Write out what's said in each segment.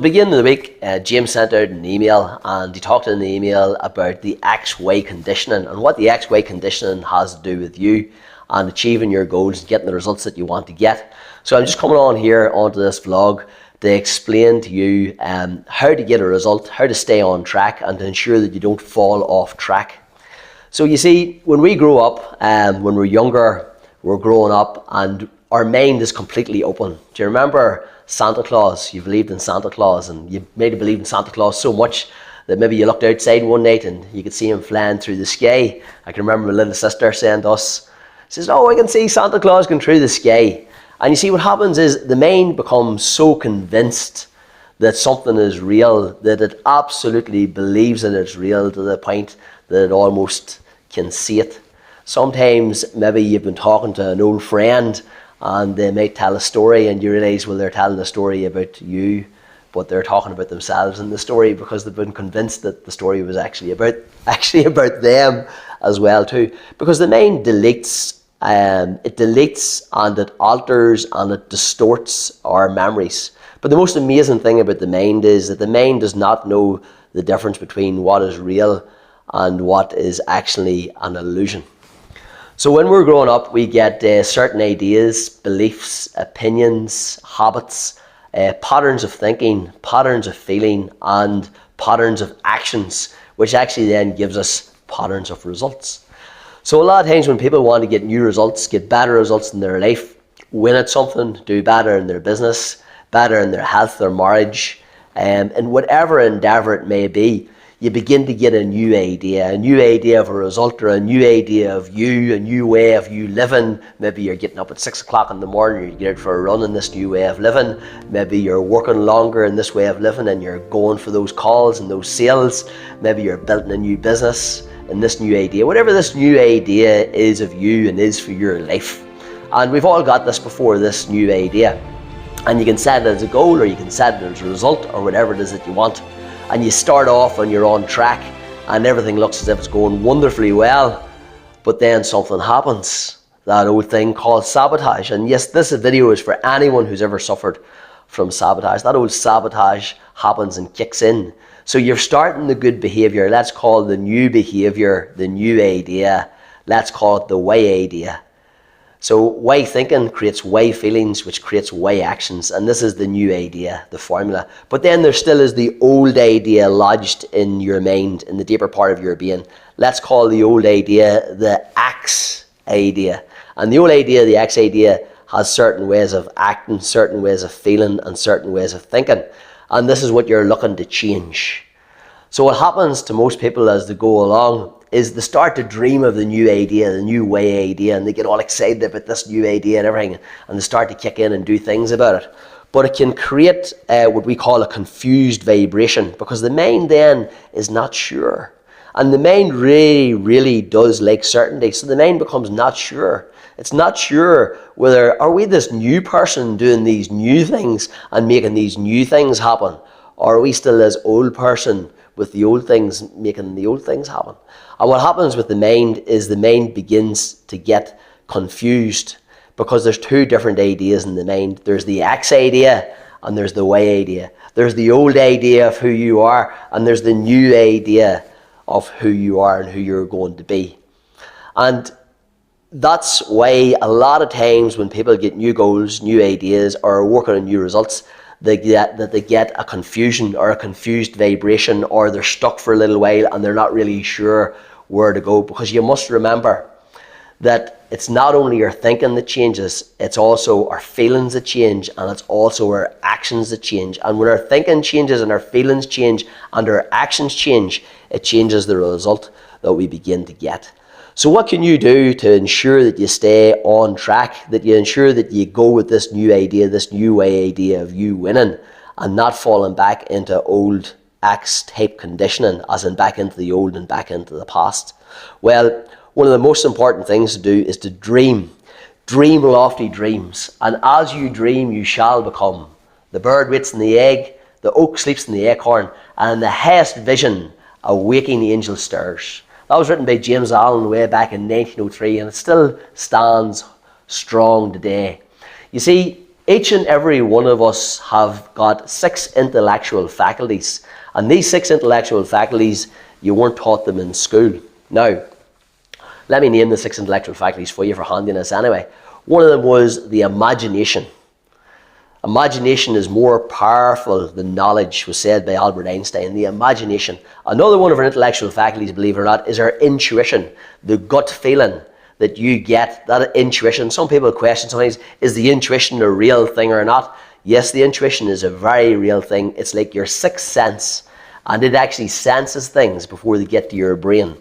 Beginning of the week, James sent out an email and he talked in the email about the X-way conditioning and what the X-way conditioning has to do with you and achieving your goals and getting the results that you want to get. So I'm just coming on here onto this vlog to explain to you how to get a result, how to stay on track and to ensure that you don't fall off track. So you see, when we grow up, when we're younger, we're growing up and our mind is completely open. Do you remember Santa Claus? You believed in Santa Claus and you made you believe in Santa Claus so much that maybe you looked outside one night and you could see him flying through the sky. I can remember my little sister saying to us, says, "Oh, I can see Santa Claus going through the sky." And you see what happens is the mind becomes so convinced that something is real that it absolutely believes that it's real to the point that it almost can see it. Sometimes maybe you've been talking to an old friend and they may tell a story and you realise, well, they're telling a story about you, but they're talking about themselves in the story because they've been convinced that the story was actually about them as well too. Because the mind deletes, it deletes and it alters and it distorts our memories. But the most amazing thing about the mind is that the mind does not know the difference between what is real and what is actually an illusion. So when we're growing up, we get certain ideas, beliefs, opinions, habits, patterns of thinking, patterns of feeling, and patterns of actions, which actually then gives us patterns of results. So a lot of times when people want to get new results, get better results in their life, win at something, do better in their business, better in their health, their marriage, and whatever endeavor it may be, you begin to get a new idea of a result or a new idea of you, a new way of you living. Maybe you're getting up at 6 o'clock in the morning, you get out for a run in this new way of living. Maybe you're working longer in this way of living and you're going for those calls and those sales. Maybe you're building a new business in this new idea. Whatever this new idea is of you and is for your life. And we've all got this before, this new idea. And you can set it as a goal or you can set it as a result or whatever it is that you want. And you start off and you're on track and everything looks as if it's going wonderfully well, but then something happens, that old thing called sabotage. And yes, this video is for anyone who's ever suffered from sabotage. That old sabotage happens and kicks in. So you're starting the good behavior, let's call it the new behavior, the new idea, let's call it the way idea. So way thinking creates way feelings, which creates way actions. And this is the new idea, the formula. But then there still is the old idea lodged in your mind, in the deeper part of your being. Let's call the old idea the X idea. And the old idea, the X idea, has certain ways of acting, certain ways of feeling, and certain ways of thinking. And this is what you're looking to change. So what happens to most people as they go along is they start to dream of the new idea, the new way idea, and they get all excited about this new idea and everything, and they start to kick in and do things about it. But it can create what we call a confused vibration, because the mind then is not sure. And the mind really does like certainty, so the mind becomes not sure. It's not sure whether, are we this new person doing these new things and making these new things happen? Or are we still this old person with the old things, making the old things happen? And what happens with the mind is the mind begins to get confused because there's two different ideas in the mind. There's the X idea and there's the Y idea. There's the old idea of who you are and there's the new idea of who you are and who you're going to be. And that's why a lot of times when people get new goals, new ideas, or are working on new results, they get a confusion or a confused vibration, or they're stuck for a little while and they're not really sure where to go. Because you must remember that it's not only your thinking that changes, it's also our feelings that change, and it's also our actions that change. And when our thinking changes and our feelings change and our actions change, it changes the result that we begin to get. So what can you do to ensure that you stay on track, that you ensure that you go with this new idea, this new way idea of you winning and not falling back into old X-type conditioning, as in back into the old and back into the past? Well, one of the most important things to do is to dream. Dream lofty dreams. And as you dream, you shall become. The bird waits in the egg, the oak sleeps in the acorn, and in the highest vision, a waking angel stirs. That was written by James Allen way back in 1903, and it still stands strong today. You see, Each and every one of us have got 6 intellectual faculties. And these 6 intellectual faculties, you weren't taught them in school. Now, let me name the 6 intellectual faculties for you for handiness anyway. One of them was the imagination. Imagination is more powerful than knowledge, was said by Albert Einstein. The imagination. Another one of our intellectual faculties, believe it or not, is our intuition. The gut feeling that you get, that intuition. Some people question sometimes, is the intuition a real thing or not? Yes, the intuition is a very real thing. It's like your sixth sense, and it actually senses things before they get to your brain.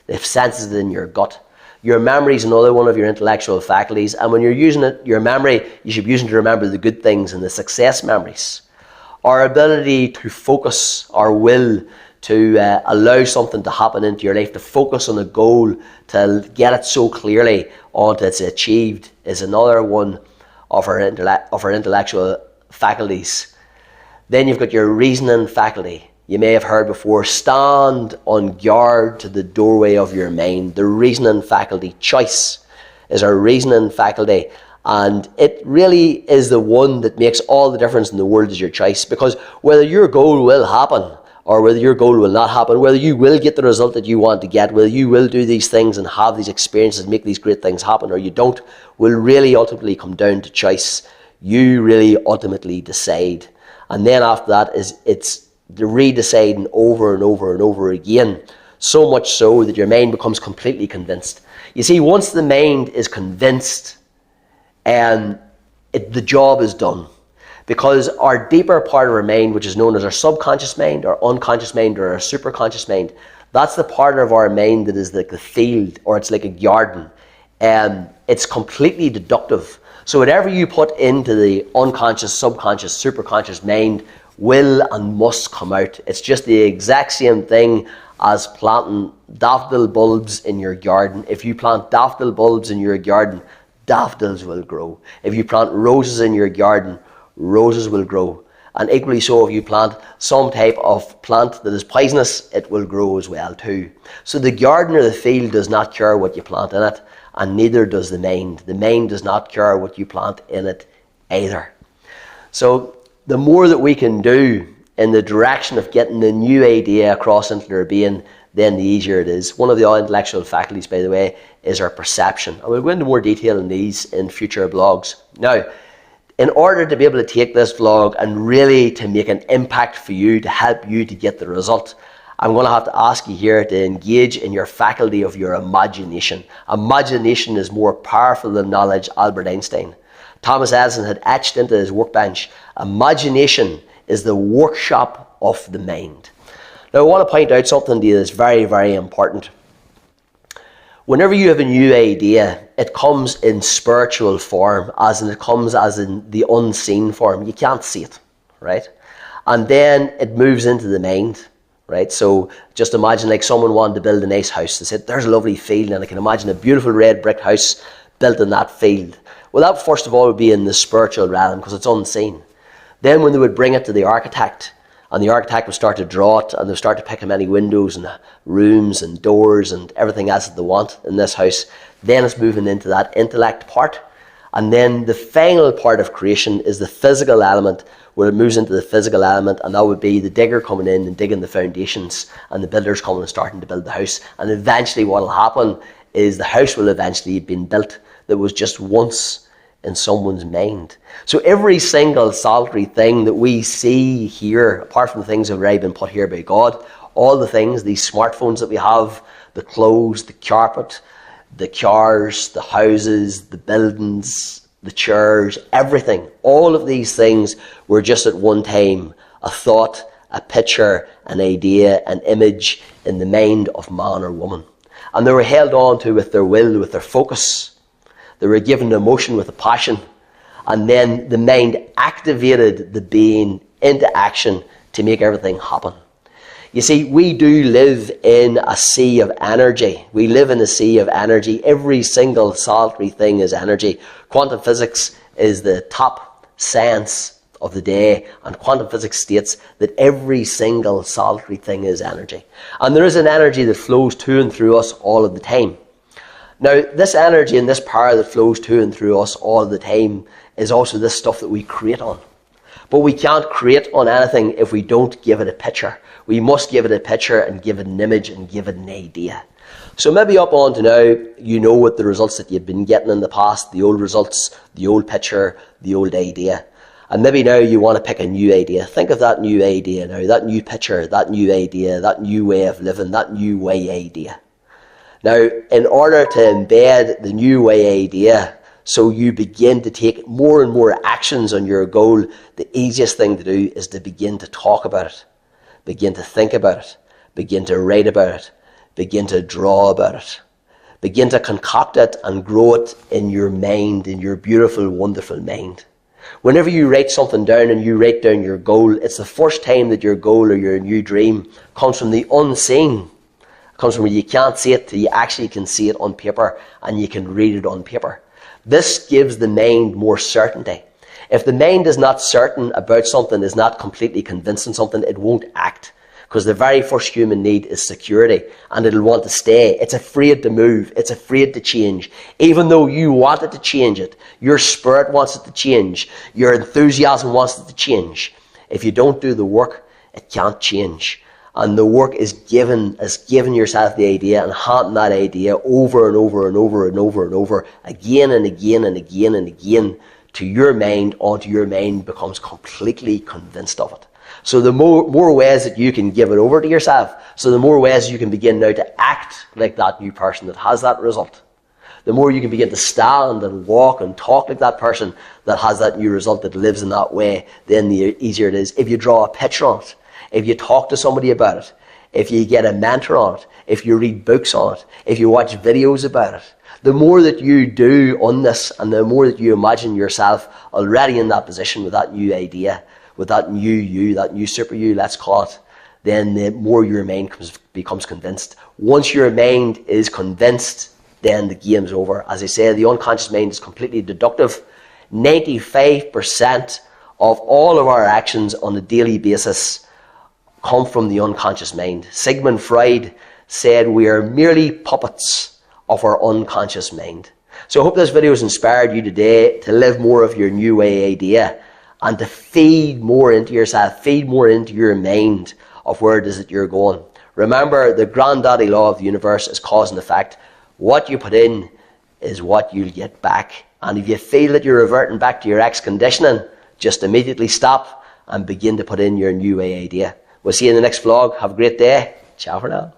It senses it in your gut. Your memory is another one of your intellectual faculties, and when you're using it, your memory, you should be using it to remember the good things and the success memories. Our ability to focus, our will to allow something to happen into your life, to focus on a goal, to get it so clearly until it's achieved, is another one of our intellectual faculties. Then you've got your reasoning faculty. You may have heard before, stand on guard to the doorway of your mind. The reasoning faculty, choice, is our reasoning faculty. And it really is the one that makes all the difference in the world, is your choice. Because whether your goal will happen or whether your goal will not happen, whether you will get the result that you want to get, whether you will do these things and have these experiences, make these great things happen, or you don't, will really ultimately come down to choice. You really ultimately decide. And then after that, it's the redeciding over and over and over again, so much so that your mind becomes completely convinced. You see, once the mind is convinced, the job is done. Because our deeper part of our mind, which is known as our subconscious mind, our unconscious mind, or our superconscious mind, that's the part of our mind that is like the field, or it's like a garden. It's completely deductive. So whatever you put into the unconscious, subconscious, superconscious mind will and must come out. It's just the exact same thing as planting daffodil bulbs in your garden. If you plant daffodil bulbs in your garden, daffodils will grow. If you plant roses in your garden, roses will grow. And equally so, if you plant some type of plant that is poisonous, it will grow as well too. So the garden or the field does not care what you plant in it, and neither does the mind. The mind does not care what you plant in it either. So the more that we can do in the direction of getting the new idea across into our being, then the easier it is. One of the intellectual faculties, by the way, is our perception. And we'll go into more detail in these in future vlogs. Now, in order to be able to take this vlog and really to make an impact for you, to help you to get the result, I'm going to have to ask you here to engage in your faculty of your imagination. Imagination is more powerful than knowledge, Albert Einstein. Thomas Edison had etched into his workbench, imagination is the workshop of the mind. Now I want to point out something to you that's very, very important. Whenever you have a new idea, it comes in spiritual form, as in it comes as in the unseen form. You can't see it, right? And then it moves into the mind, right? So just imagine like someone wanted to build a nice house. They said, there's a lovely field, and I can imagine a beautiful red brick house built in that field. Well, that first of all would be in the spiritual realm because it's unseen. Then when they would bring it to the architect, and the architect would start to draw it, and they'd start to pick how many windows and rooms and doors and everything else that they want in this house, then it's moving into that intellect part. And then the final part of creation is the physical element, where it moves into the physical element, and that would be the digger coming in and digging the foundations, and the builders coming and starting to build the house. And eventually what will happen is the house will eventually have been built that was just once in someone's mind. So every single solitary thing that we see here, apart from the things that have already been put here by God, all the things, these smartphones that we have, the clothes, the carpet, the cars, the houses, the buildings, the chairs, everything, all of these things were just at one time a thought, a picture, an idea, an image in the mind of man or woman. And they were held on to with their will, with their focus. They were given emotion with a passion, and then the mind activated the being into action to make everything happen. You see, we do live in a sea of energy. We live in a sea of energy. Every single solitary thing is energy. Quantum physics is the top science of the day, and quantum physics states that every single solitary thing is energy. And there is an energy that flows to and through us all of the time. Now, this energy and this power that flows to and through us all the time is also this stuff that we create on. But we can't create on anything if we don't give it a picture. We must give it a picture and give it an image and give it an idea. So maybe up on to now, you know what the results that you've been getting in the past, the old results, the old picture, the old idea. And maybe now you want to pick a new idea. Think of that new idea now, that new picture, that new idea, that new way of living, that new way idea. Now, in order to embed the new way idea, so you begin to take more and more actions on your goal, the easiest thing to do is to begin to talk about it, begin to think about it, begin to write about it, begin to draw about it, begin to concoct it and grow it in your mind, in your beautiful, wonderful mind. Whenever you write something down and you write down your goal, it's the first time that your goal or your new dream comes from the unseen. It comes from where you can't see it till you actually can see it on paper and you can read it on paper. This gives the mind more certainty. If the mind is not certain about something, is not completely convinced in something, it won't act. Because the very first human need is security, and it'll want to stay. It's afraid to move. It's afraid to change. Even though you want it to change it, your spirit wants it to change, your enthusiasm wants it to change. If you don't do the work, it can't change. And the work is giving yourself the idea and haunting that idea over and over and over and over and over, again and again and again and again, to your mind, until your mind becomes completely convinced of it. So the more ways that you can give it over to yourself, so the more ways you can begin now to act like that new person that has that result. The more you can begin to stand and walk and talk like that person that has that new result, that lives in that way, then the easier it is. If you draw a picture on it, if you talk to somebody about it, if you get a mentor on it, if you read books on it, if you watch videos about it, the more that you do on this and the more that you imagine yourself already in that position with that new idea, with that new you, that new super you, let's call it, then the more your mind becomes convinced. Once your mind is convinced, then the game's over. As I say, the unconscious mind is completely deductive. 95% of all of our actions on a daily basis come from the unconscious mind. Sigmund Freud said we are merely puppets of our unconscious mind. So I hope this video has inspired you today to live more of your new way idea and to feed more into yourself, feed more into your mind of where it is that you're going. Remember, the granddaddy law of the universe is cause and effect. What you put in is what you'll get back. And if you feel that you're reverting back to your ex-conditioning, just immediately stop and begin to put in your new way idea. We'll see you in the next vlog. Have a great day. Ciao for now.